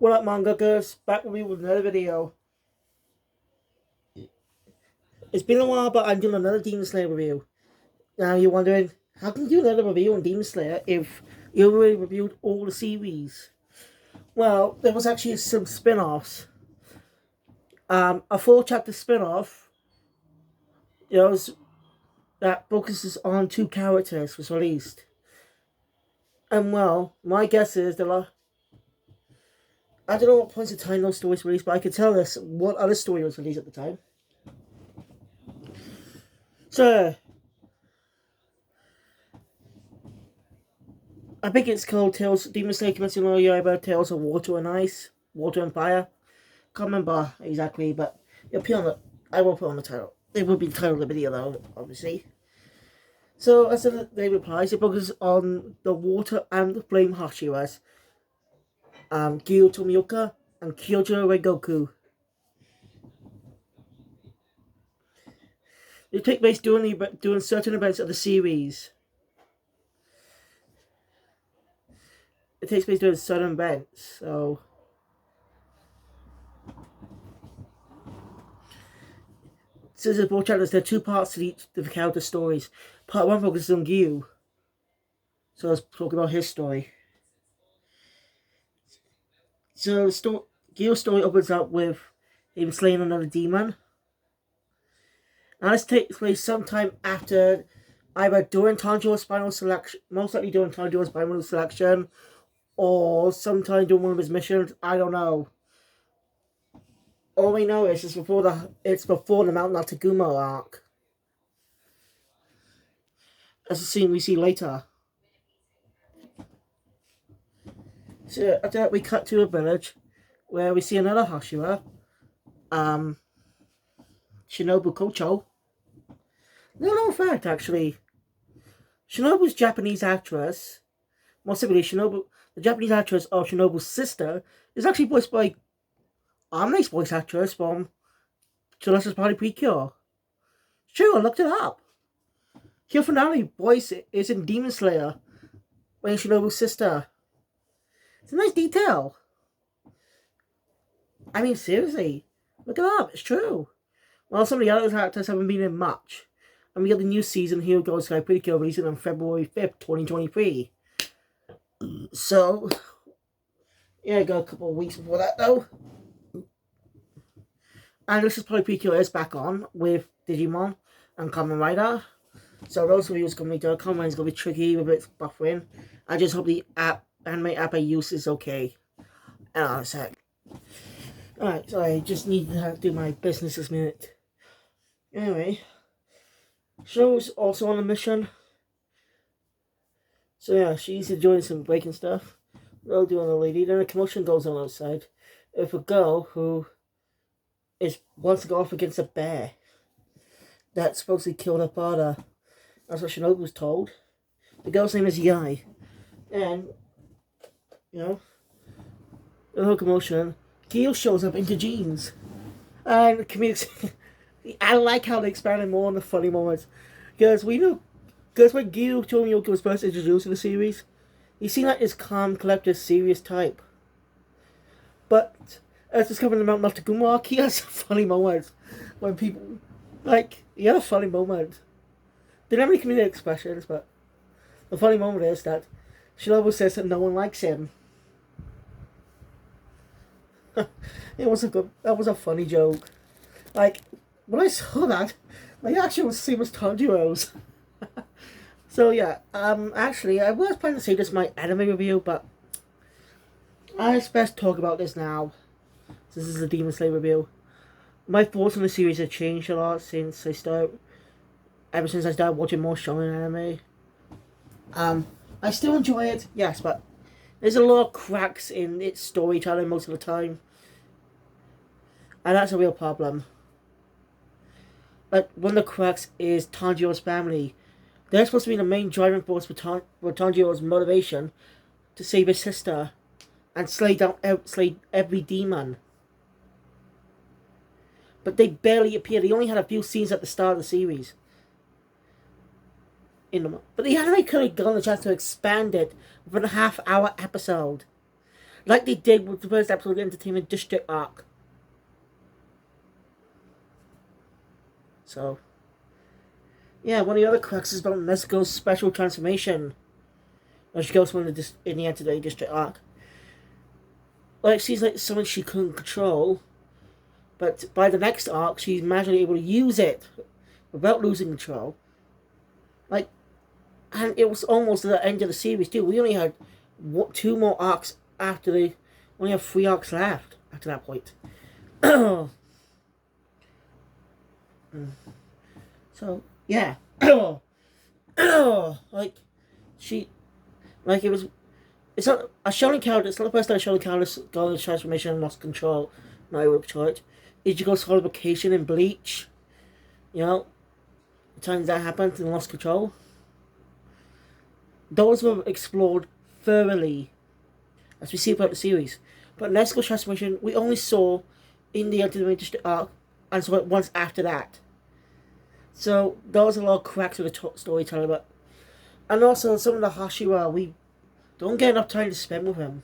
What up, manga girls? Back with me with another video. It's been a while, but I'm doing another Demon Slayer review. Now you're wondering, how can you do another review on Demon Slayer if you already reviewed all the series? Well, there was actually some spin-offs. A 4-chapter spin-off, you know, that focuses on 2 characters was released. And well, my guess is I don't know what points of time those stories were released, but I can tell us what other story was released at the time. So, I think it's called Tales, Demon Slayer Kimetsu no Yaiba, Tales of Water and Ice, Water and Fire. Can't remember exactly, but it'll be on the, I will put on the title. It will be the title of the video though, obviously. So, as the name implies, it focuses on the water and flame Hashiras, Gyu Tomioka and Kyojo Rengoku. They take place during certain events of the series. It takes place during certain events, so since there's 4 chapters, there are 2 parts to each of the character stories. Part 1 focuses on Gyu, so let's talk about his story. So Gyu's story opens up with him slaying another demon. Now this takes place sometime after, either during Tanjiro's final selection, most likely during Tanjiro's final selection, or sometime during one of his missions. I don't know. All we know is it's before the Mount Nataguma arc. That's a scene we see later. So after that, we cut to a village where we see another Hashira, Shinobu Kocho. No fact, actually. Shinobu's Japanese actress, more simply, the Japanese actress of Shinobu's sister, is actually voiced by Amane's voice actress from Celeste's Party Precure. It's true, I looked it up. Kyo Funari's voice is in Demon Slayer, playing Shinobu's sister. It's a nice detail. I mean, seriously, look it up, it's true. Well, some of the other actors haven't been in much. And we got the new season, Hero Girl Sky Pretty Girl, releasing on February 5th, 2023. So, yeah, I got a couple of weeks before that, though. And this is probably PQ is back on with Digimon and Kamen Rider. So those of you who's going to be doing Kamen Rider is going to be tricky with its buffering. I just hope the anime app I use is okay. And on a sec. Alright, so I just need to do my business this minute. Anyway, Show's also on a mission. So yeah, she's enjoying some breaking stuff. We're doing a lady. Then a commotion goes on outside with a girl who wants to go off against a bear that supposedly killed her father. That's what Shinobu was told. The girl's name is Yai. And, you know, the whole commotion, Gil shows up into jeans. And comedics, I like how they expanded more on the funny moments. Because when Gil Tomioka was first introduced in the series, he seemed like this calm, collected, serious type. But as discovered in the Mount Nataguma arc, he has funny moments when people, he had a funny moment. Didn't have any comedic expressions, but the funny moment is that Shinobu says that no one likes him. That was a funny joke. When I saw that, my reaction was the same as Tanjiro's. So yeah, actually, I was planning to say this is my anime review, but I best talk about this now. This is a Demon Slayer review. My thoughts on the series have changed a lot ever since I started watching more shonen anime. I still enjoy it, yes, but there's a lot of cracks in its storytelling most of the time. And that's a real problem. Like, one of the cracks is Tanjiro's family. They're supposed to be the main driving force for Tanjiro's motivation to save his sister and slay every demon. But they barely appear. They only had a few scenes at the start of the series. But the anime could have gotten a chance to expand it with a half-hour episode. like they did with the first episode of the Entertainment District arc. So, yeah, one of the other crux is about Nezuko's special transformation. When she goes from in the Entertainment District arc. Like, she's like someone she couldn't control, but by the next arc, she's magically able to use it without losing control. Like, and it was almost at the end of the series too. We only had 2 more arcs after we only have 3 arcs left after that point. So yeah, like she, like it was. It's not a shonen character. It's not the first time a shonen character got into transformation and lost control. Not able to control it. Ichigo's holification in Bleach. You know, the times that happened and lost control. Those were explored thoroughly, as we see about the series. But Nezuko's transformation we only saw in the Entertainment District arc, and saw it once after that. So there was a lot of cracks with the storytelling, but and also some of the Hashiwa we don't get enough time to spend with him.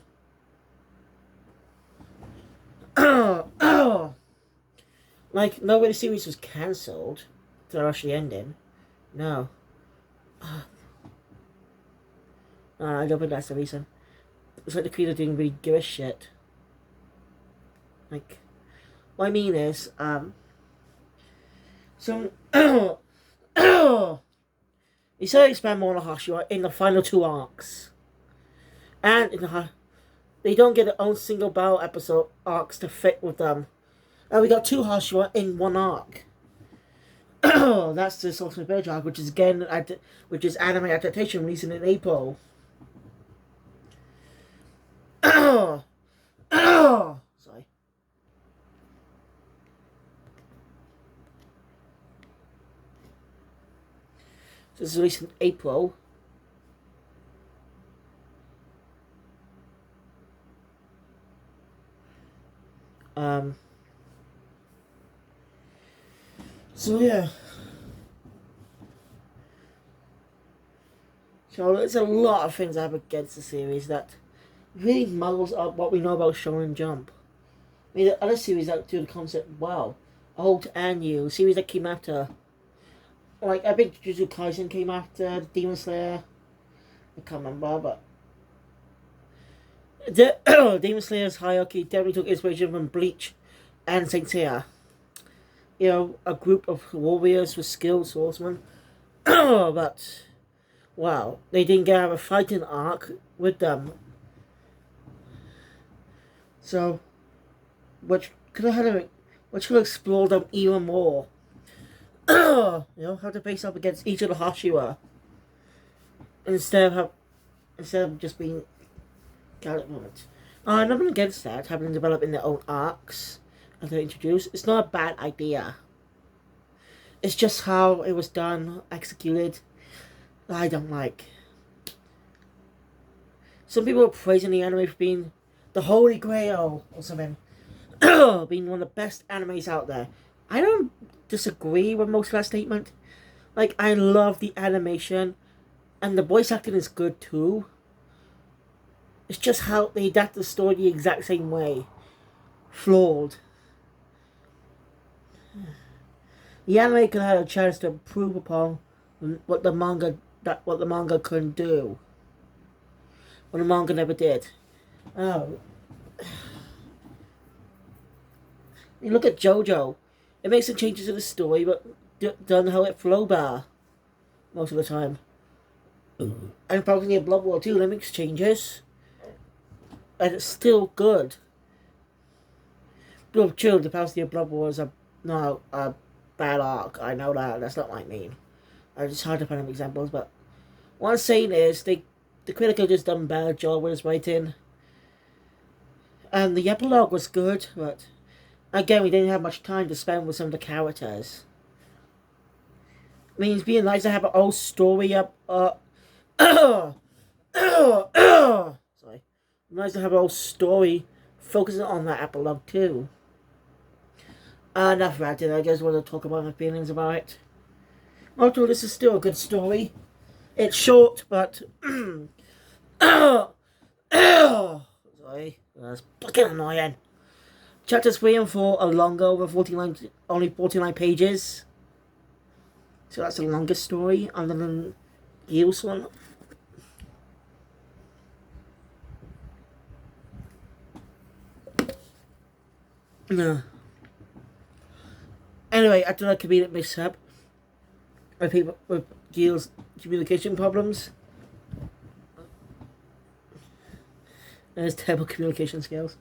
Like, no way the series was cancelled to rush the ending. No. I don't think that's the reason. It's like the creator didn't really give a shit. Like, what I mean is, so, he said expand more on the Hashiwa in the final 2 arcs. And in they don't get their own single battle episode arcs to fit with them. And we got 2 Hashiwa in 1 arc. That's the Source of Village arc, which is again which is anime adaptation releasing in April. Sorry. So this is released in April. So yeah. So there's a lot of things I have against the series that really muddles up what we know about Shonen Jump. I mean, the other series that do the concept well, Old and New, series that came after, like I think Jujutsu Kaisen came after Demon Slayer. I can't remember, but Demon Slayer's hierarchy definitely took inspiration from Bleach and Saint Seiya. You know, a group of warriors with skilled swordsmen. But, wow, they didn't get out of a fighting arc with them. So, which could have explored them even more. You know, how to face up against each of the Hashiwa. Instead of just being character moments. I'm not against that, having them develop in their own arcs as they're introduced. It's not a bad idea. It's just how it was done, executed, that I don't like. Some people are praising the anime for being the Holy Grail or something. Being one of the best animes out there. I don't disagree with most of that statement. Like, I love the animation, and the voice acting is good too. It's just how they adapt the story the exact same way. Flawed. The anime could have had a chance to improve upon what the manga couldn't do. What the manga never did. Oh. You look at JoJo. It makes some changes to the story, but done how it flow bar most of the time. And probably in Blood War 2, they makes changes. And it's still good. Blood Chill, the Pausia of Blood War is not a bad arc. I know that. That's not what I mean. It's hard to find examples, but what I'm saying is the critic has just done a better job with his writing. And the epilogue was good, but again, we didn't have much time to spend with some of the characters. I mean, it's being nice to have an old story up. Sorry. Nice to have an old story focusing on that epilogue too. Enough ranting. I just want to talk about my feelings about it. Although this is still a good story. It's short, but sorry. That's fucking annoying. Chapters 3 and 4 are longer, over 49, only 49 pages. So that's the longest story, other than Gil's one. No. Anyway, after that comedic mix-up with people with Gil's communication problems and his terrible communication skills,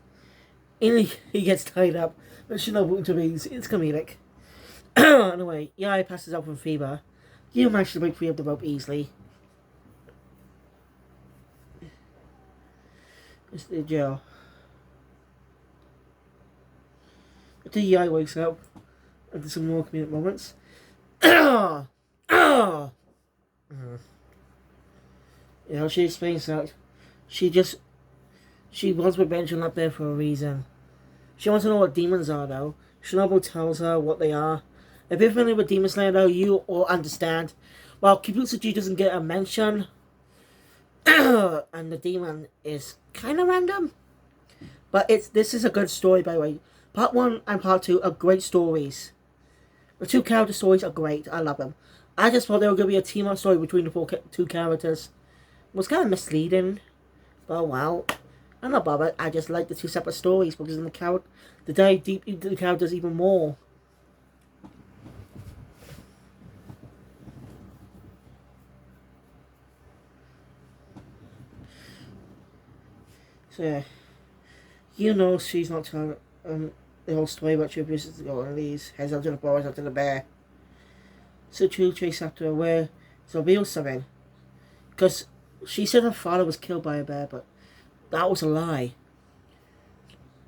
he gets tied up. But Shinobu intervenes. It's comedic. Anyway, Yai passes out from fever. Gil manages to break free of the rope easily. It's the jail. Until Yai wakes up after some more comedic moments. You know, she explains that she wants revenge and not there for a reason. She wants to know what demons are, though. Shinobu tells her what they are. If you're familiar with Demon Slayer, though, you all understand. While Kibutsuji doesn't get a mention, and the demon is kind of random, but this is a good story, by the way. Part 1 and Part 2 are great stories. The 2 character stories are great. I love them. I just thought they were going to be a team-up story between the 2 characters. It was kind of misleading, but well, I'm not bothered. I just like the 2 separate stories because they dive deep into the characters even more. So yeah, you know she's not telling the whole story about she abuses to go on these. Heads up to the boys, up to the bear. So Chu chase after her where to reveal something. Because she said her father was killed by a bear, but that was a lie.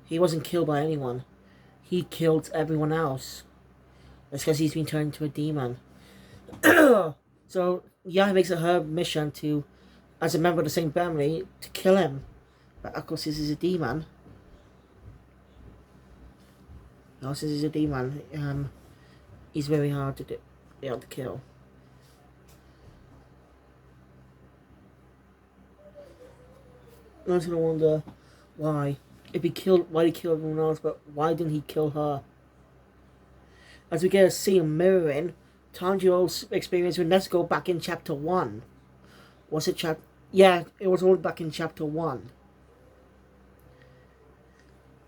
He wasn't killed by anyone. He killed everyone else. That's because he's been turned into a demon. So Yai makes it her mission to, as a member of the same family, to kill him. But of course, this is a demon. No, since he's a demon, he's very hard to kill. I was gonna wonder why. Why he killed everyone else, but why didn't he kill her? As we get a scene mirroring Tanjiro's experience with Nezuko back in chapter 1. Was it Yeah, it was all back in chapter 1.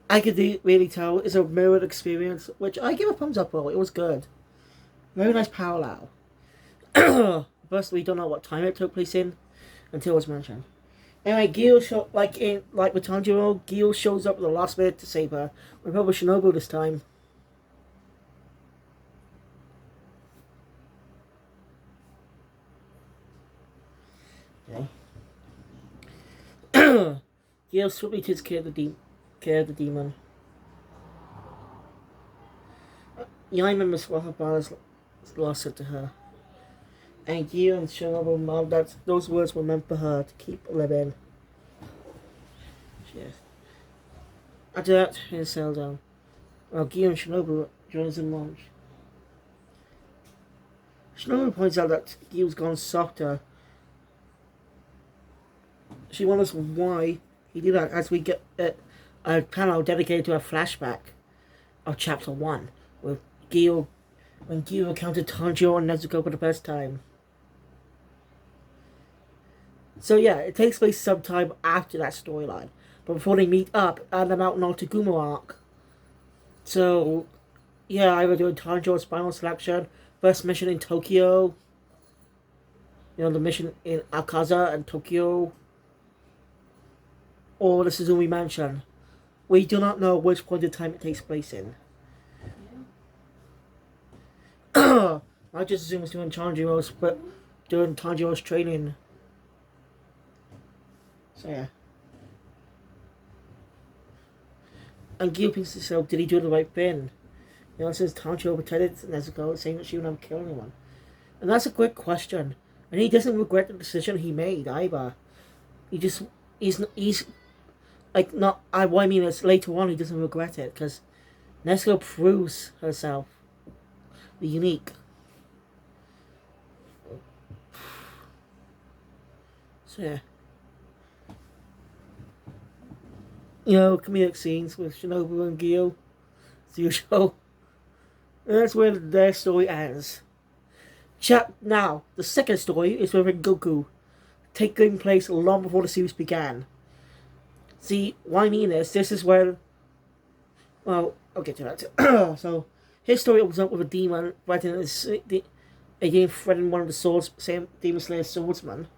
I could really tell it's a mirrored experience, which I give a thumbs up for. It was good. Very nice parallel. First, we don't know what time it took place in until it was mentioned. Anyway, like with Tanjiro, Gil shows up at the last minute to save her. We're probably Shinobu this time. Okay. Gil swiftly takes care of the demon. Yai remembers what her father's lost it to her. And Gil and Shinobu know that those words were meant for her to keep living. Yes. After that, he settled down. While Gil and Shinobu joins in lunch. Shinobu points out that Gil's gone softer. She wonders why he did that as we get a panel dedicated to a flashback of chapter 1 with Gil when Gil encountered Tanjiro and Nezuko for the first time. So yeah, it takes place sometime after that storyline, but before they meet up at the Mount Notaguma arc. So yeah, I was doing Tanjiro's final selection, first mission in Tokyo. You know, the mission in Akaza and Tokyo. Or the Suzumi Mansion. We do not know which point of time it takes place in. I just assume it's doing Tanjiro's training. So yeah. And Gil thinks to himself, did he do the right thing? You know, since Tanjiro protected Nezuko, saying that she would never kill anyone. And that's a great question. And he doesn't regret the decision he made either. He's like, not, what I mean is later on he doesn't regret it, because Nezuko proves herself the unique. So yeah. comedic scenes with Shinobu and Gyo, as usual. And that's where their story ends. Now, the second story is with Rengoku, taking place long before the series began. See, why I mean this is where... Well, I'll get to that. So, his story opens up with a demon threatening one of the same Demon Slayer swordsmen.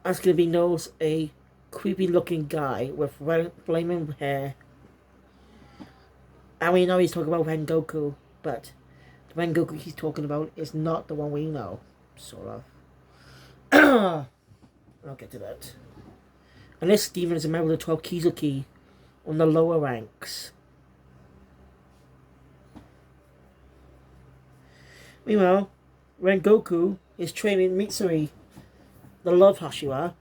That's going to be known as a creepy looking guy with flaming hair. And we know he's talking about Rengoku, but the Rengoku he's talking about is not the one we know. Sort of. I'll get to that. And this demon is a member of the 12 Kizuki on the lower ranks. Meanwhile, Rengoku is training Mitsuri, the love Hashira,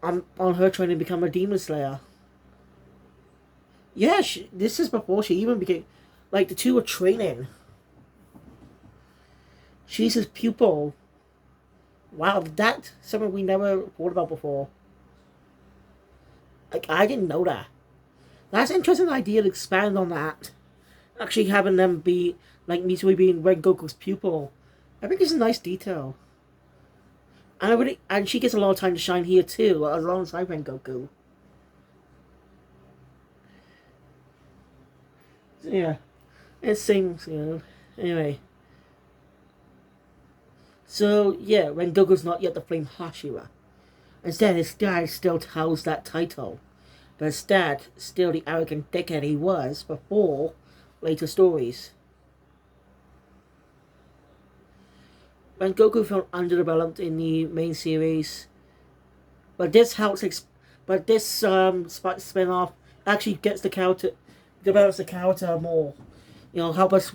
on her training to become a demon slayer. Yeah, this is before she even became... Like, the two were training. She's his pupil. Wow, that's something we never thought about before. Like, I didn't know that. That's an interesting idea to expand on that. Actually having them be, like, Mitsui being Rengoku's pupil. I think it's a nice detail. And she gets a lot of time to shine here too, alongside Rengoku. So, yeah. It seems, Anyway. So, yeah, Rengoku's not yet the Flame Hashira. Instead, his dad still holds that title. But his dad, still the arrogant dickhead he was before later stories. Rengoku felt underdeveloped in the main series. But this spin-off actually gets the character, develops the character more. Help us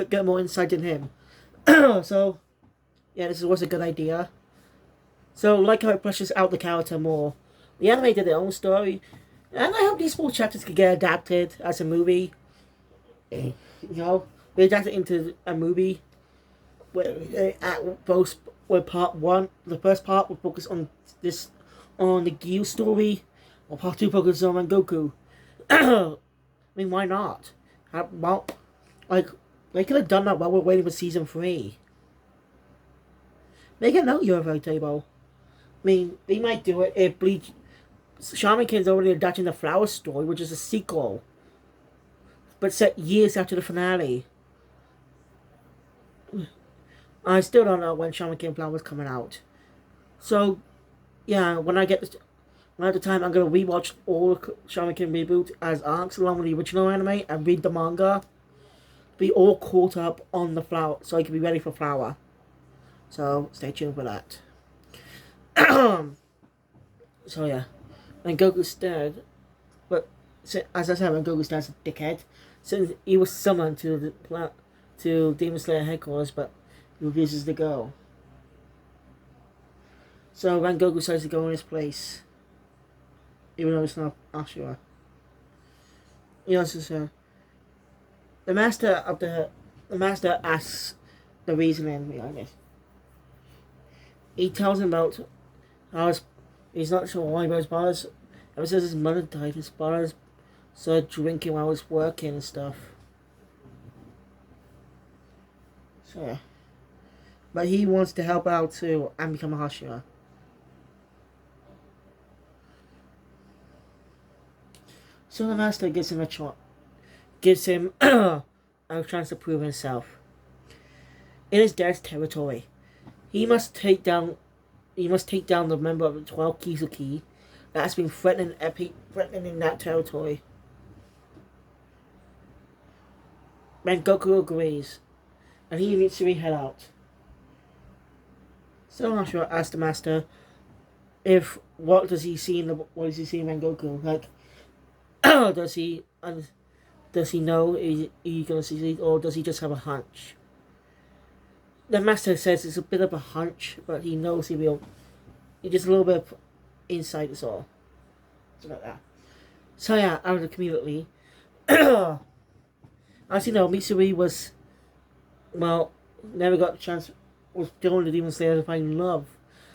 get more insight in him. So, yeah, this was a good idea. So, like how it pushes out the character more. The anime did their own story. And I hope these 4 chapters could get adapted as a movie. They adapted into a movie. Where part 1, the first part will focus on the Gyu story. Or part 2 focuses on Rengoku. I mean, why not? They could have done that while we're waiting for season 3. Make a note, you're very table. I mean, they might do it if Bleach... Shaman King's already adapting the Flower story, which is a sequel. But set years after the finale. I still don't know when Shaman King Flower is coming out. So, yeah, when I have the time, I'm going to rewatch all the Shaman King reboot as arcs along with the original anime and read the manga. Be all caught up on the Flower, so I can be ready for Flower. So, stay tuned for that. So, yeah. When Goku's dead, but as I said, when Goku's dad's a dickhead, since he was summoned to Demon Slayer headquarters, but he refuses to go. So when Goku decides to go in his place, even though it's not Ashura, the master asks the reasoning behind it. He tells him about how he's not sure why, but his father's... Ever since his mother died, his father's started drinking while he was working and stuff. So, yeah. But he wants to help out too and become a Hashira. So the master gives him a chance to prove himself. In his dad's territory, he must take down the member of the 12 Kizuki that has been threatening in that territory. Rengoku agrees, and he needs to head out. So Hashira asks the master what does he see in Rengoku? Like, does he know he's gonna see, or does he just have a hunch? The master says it's a bit of a hunch, but he knows he will. It's just a little bit of insight is all. Something like that. So yeah, out of the community. As you know, Mitsuri was, never got the chance, was going to Demon Slayer to find love.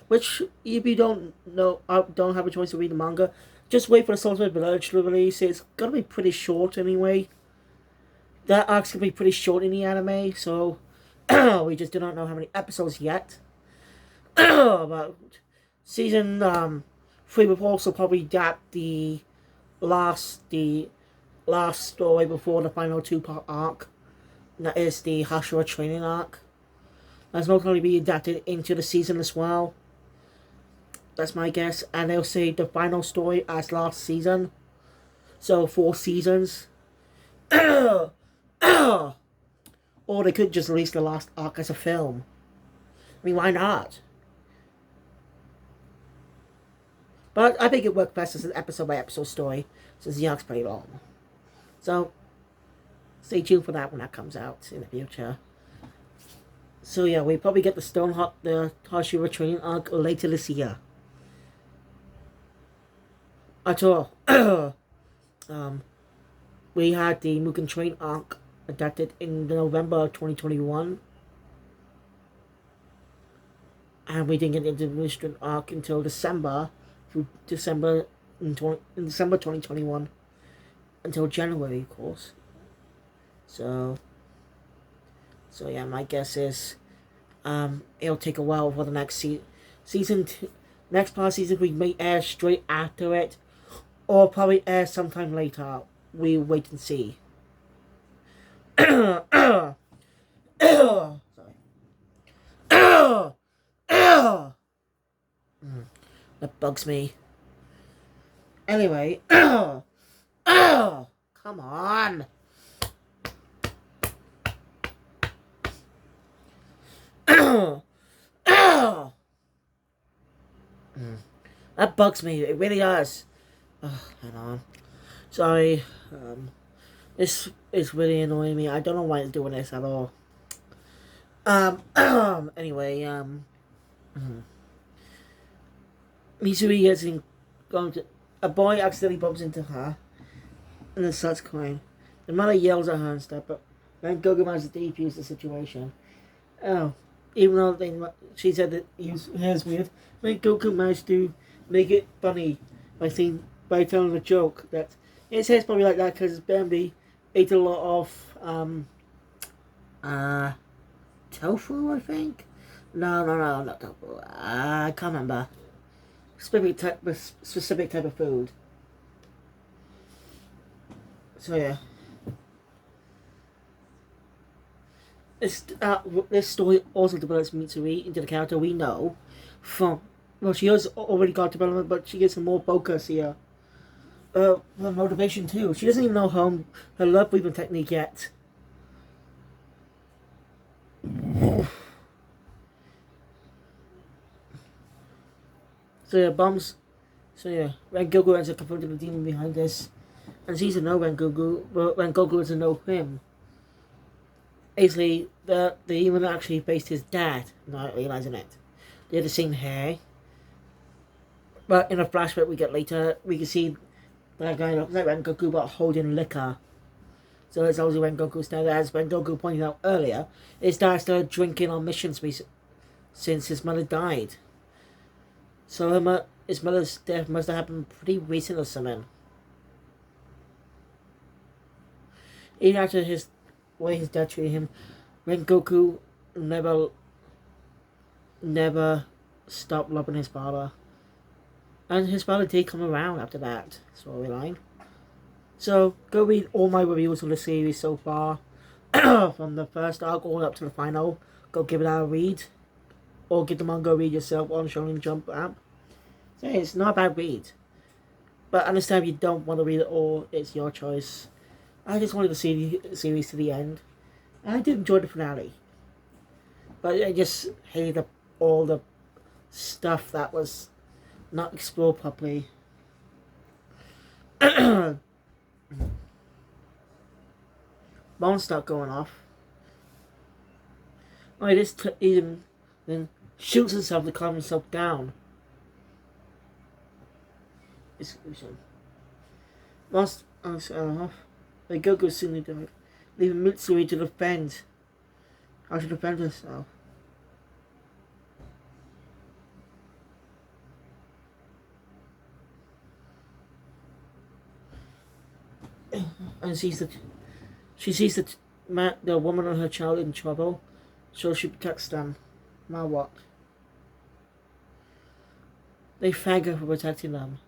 Which, if you don't have a choice to read the manga, Just wait for the Soul Village to release. It's gonna be pretty short anyway. That arc's gonna be pretty short in the anime, so we just do not know how many episodes yet. But season 3 will also probably adapt the last story before the final 2-part arc. And that is the Hashira training arc. That's not going to be adapted into the season as well. That's my guess. And they'll say the final story as last season. So 4 seasons. Or they could just release the last arc as a film. I mean, why not? But I think it worked best as an episode by episode story, since the arc's pretty long. So, stay tuned for that when that comes out in the future. So yeah, we probably get the Hashira training arc later this year. At all. We had the Mugen Train arc adapted in November 2021. And we didn't get into the Mugen arc until December 2021. Until January, of course. So yeah, my guess is it'll take a while for the next season. Next part of season we may air straight after it, or probably air sometime later. We wait and see. Sorry. That bugs me. Anyway, come on. That bugs me. It really does. Hang on. Sorry. This is really annoying me. I don't know why it's doing this at all. Anyway, Mitsuri gets a boy accidentally bumps into her and then starts crying. The mother yells at her and stuff, but then Gogo manages to defuse the situation. Even though she said that his hair's weird, then Goku managed to make it funny by telling a joke that his hair's probably like that because Bambi ate a lot of tofu, I think. No, not tofu. I can't remember. Specific type of food. So yeah. This story also develops Mitsuri into the character we know from. Well, she has already got development, but she gets some more focus here. Her motivation too. She doesn't even know her love breathing technique yet. So yeah, when Goku ends up confronting the demon behind this, and sees to know when Goku doesn't know him. Basically, the demon actually faced his dad, not realizing it. They had the same hair. But in a flashback we get later, we can see that guy looks like Rengoku but holding liquor. So it's obviously Rengoku's dad, as Rengoku pointed out earlier, his dad started drinking on missions since his mother died. So his mother's death must have happened pretty recent or something. Even after his way his dad treated him, Rengoku never stopped loving his father. And his father did come around after that storyline. So go read all my reviews of the series so far, from the first arc all up to the final. Go give it a read, or get the manga read yourself on Shonen Jump app. So it's not a bad read, but understand if you don't want to read it all. It's your choice. I just wanted to see the series to the end. I did enjoy the finale, but I just hated all the stuff that was not explored properly. Bones start going off. Oh, he just even then shoots himself to calm himself down. Exclusion. Bones off. Like Goku soon died, leaving Mitsuri to defend. How to defend herself. and she sees the woman and her child in trouble, so she protects them. Now what? They thank her for protecting them.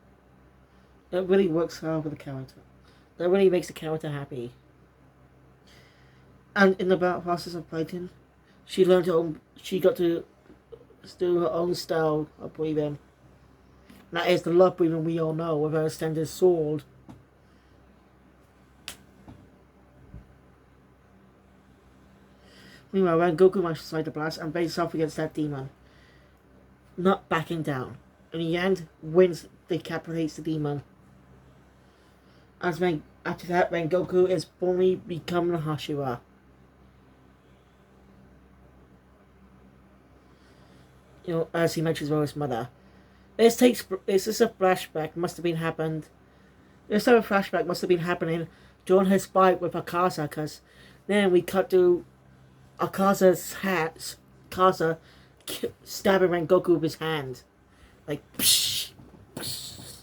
That really works hard for the character. That really makes the character happy. And in the process of fighting, she learned her own. She got to do her own style of breathing. That is the love breathing we all know with her extended sword. Meanwhile, when Goku manages to fight the blast and faces off against that demon, not backing down. In the end, wins, decapitates the demon. After that, when Goku is formally becoming a Hashira. You know, as he mentions about his mother. This is a flashback. Must have been happened. This type of flashback must have been happening during his fight with Akaza, because then we cut to Akaza's stabbing Rengoku with his hand, like psh, psh.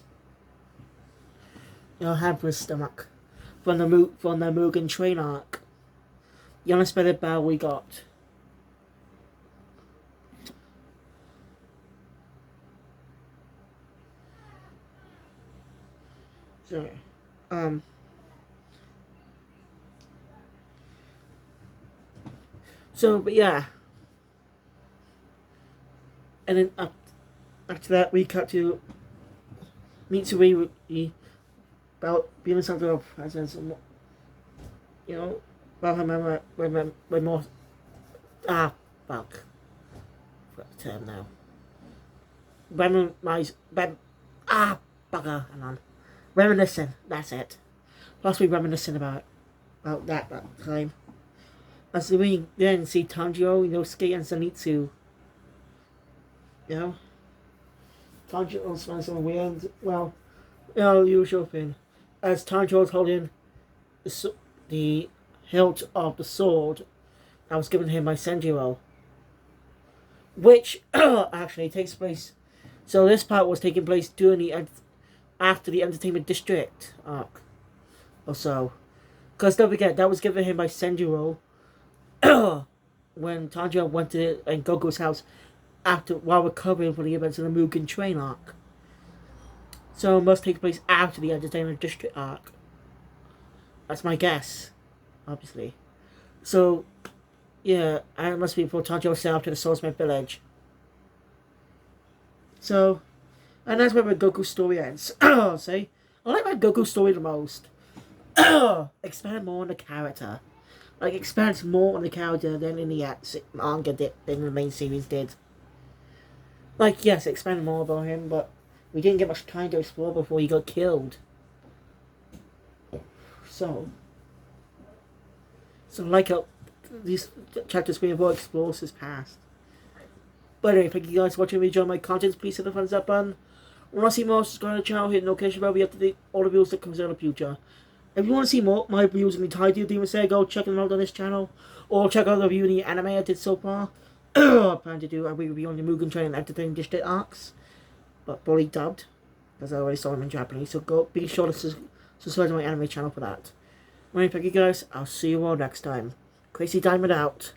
You know, hand for his stomach from the Mugen Train arc. The unexpected battle we got. But yeah. And then after that, we cut to Mitsui about being something of presence, you know, about her more. Fuck. Forgot the term now. Bugger, hang on. Reminiscing, that's it. Plus we reminiscing about that time. As we then see Tanjiro, Inosuke, and Zenitsu. You know? Tanjiro's finds some weird, usual thing. As Tanjiro's holding the hilt of the sword that was given to him by Senjiro. Which actually takes place. So this part was taking place after the Entertainment District arc, or so. Because don't forget, that was given him by Senjiro when Tanjiro went to Goku's house while recovering from the events of the Mugen Train arc. So it must take place after the Entertainment District arc. That's my guess, obviously. So, yeah, and it must be before Tanjiro set out to the Swordsmith Village. So, and that's where Goku's story ends. See? I like my Goku story the most. Expand more on the character. Like, expands more on the character than in the manga than the main series did. Like, yes, expand more about him, but we didn't get much time to explore before he got killed. So like how these chapters 3 and 4 explores his past. But anyway, thank you guys for watching. If you enjoyed my content, please hit the thumbs up button. Want to see more, subscribe to the channel, hit the notification bell, be up to date all the videos that comes out in the future. If you want to see more my reviews in the entirety of Demon Slayer, go check them out on this channel. Or check out the review of the anime I did so far. I plan to do a review on the Mugen Train and Entertainment District arcs. But fully dubbed. Because I already saw them in Japanese. So be sure to subscribe to my anime channel for that. Anyway, thank you guys. I'll see you all next time. Crazy Diamond out.